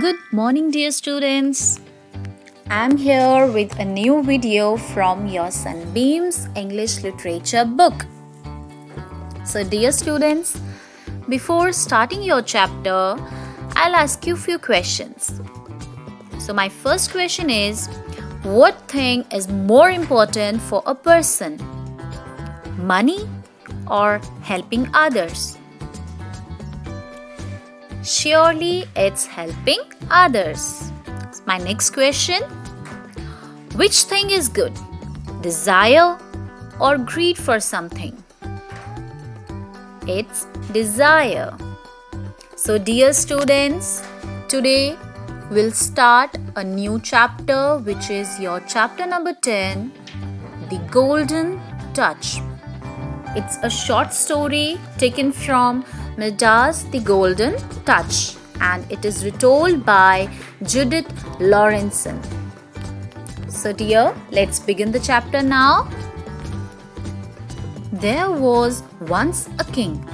Good morning, dear students. I'm here with a new video from your Sunbeam's English Literature book. So, dear students, before starting your chapter, I'll ask you a few questions. So, my first question is, what thing is more important for a person? Money or helping others? Surely it's helping others. My next question, which thing is good? Desire or greed for something? It's desire. So dear students, today we'll start a new chapter, which is your chapter number 10, The Golden Touch. It's a short story taken from Midas the Golden Touch, and it is retold by Judith Lawrenson. So dear, let's begin the chapter now. There was once a king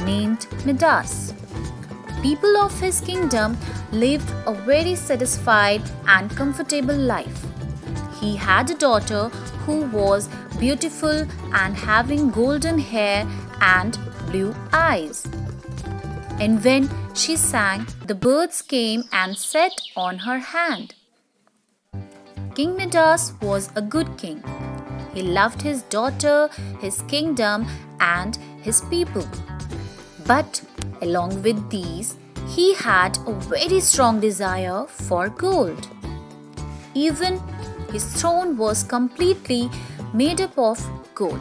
named Midas. People of his kingdom lived a very satisfied and comfortable life. He had a daughter who was beautiful and having golden hair and blue eyes. And when she sang, the birds came and sat on her hand. King Midas was a good king. He loved his daughter, his kingdom, and his people. But along with these, he had a very strong desire for gold. Even his throne was completely made up of gold.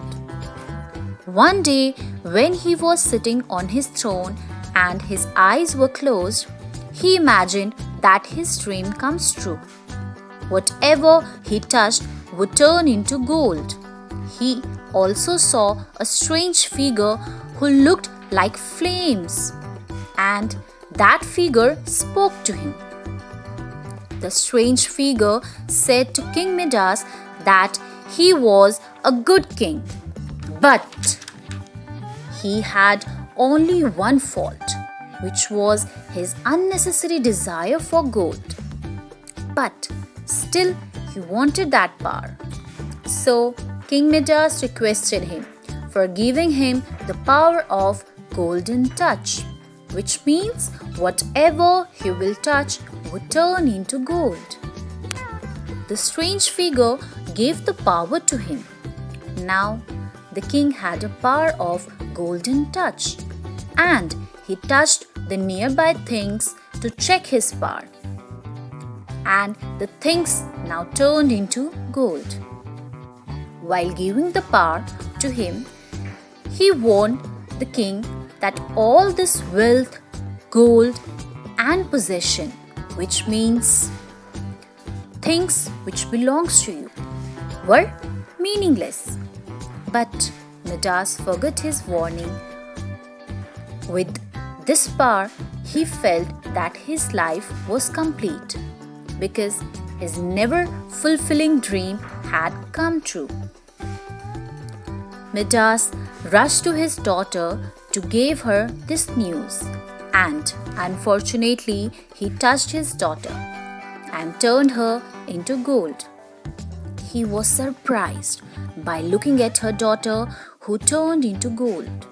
One day, when he was sitting on his throne and his eyes were closed, he imagined that his dream comes true. Whatever he touched would turn into gold. He also saw a strange figure who looked like flames, and that figure spoke to him. The strange figure said to King Midas that he was a good king, but he had only one fault, which was his unnecessary desire for gold. But still, he wanted that power. So, King Midas requested him for giving him the power of golden touch, which means whatever he will touch would turn into gold. The strange figure gave the power to him. Now, the king had a power of golden touch, and he touched the nearby things to check his power. And the things now turned into gold. While giving the power to him, he warned the king that all this wealth, gold, and possession, which means things which belongs to you, were meaningless. But Midas forgot his warning. With this power, he felt that his life was complete because his never fulfilling dream had come true. Midas rushed to his daughter to give her this news, and unfortunately, he touched his daughter and turned her into gold. He was surprised by looking at her daughter, who turned into gold.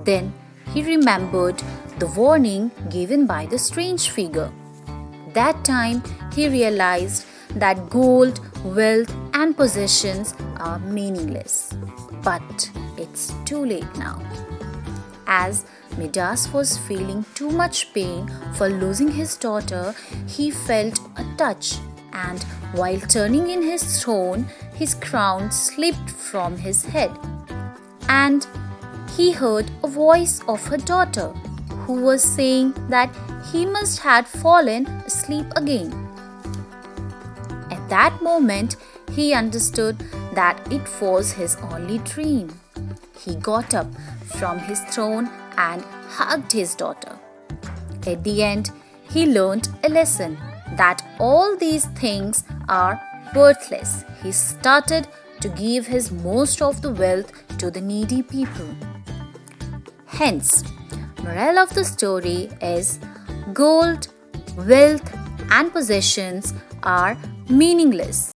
Then he remembered the warning given by the strange figure. That time he realized that gold, wealth, and possessions are meaningless. But it's too late now. As Midas was feeling too much pain for losing his daughter, he felt a touch, and while turning in his throne, his crown slipped from his head. And he heard a voice of her daughter, who was saying that he must have fallen asleep again. At that moment, he understood that it was his only dream. He got up from his throne and hugged his daughter. At the end, he learned a lesson that all these things are worthless. He started to give his most of the wealth to the needy people. Hence, moral of the story is gold Wealth and possessions are meaningless.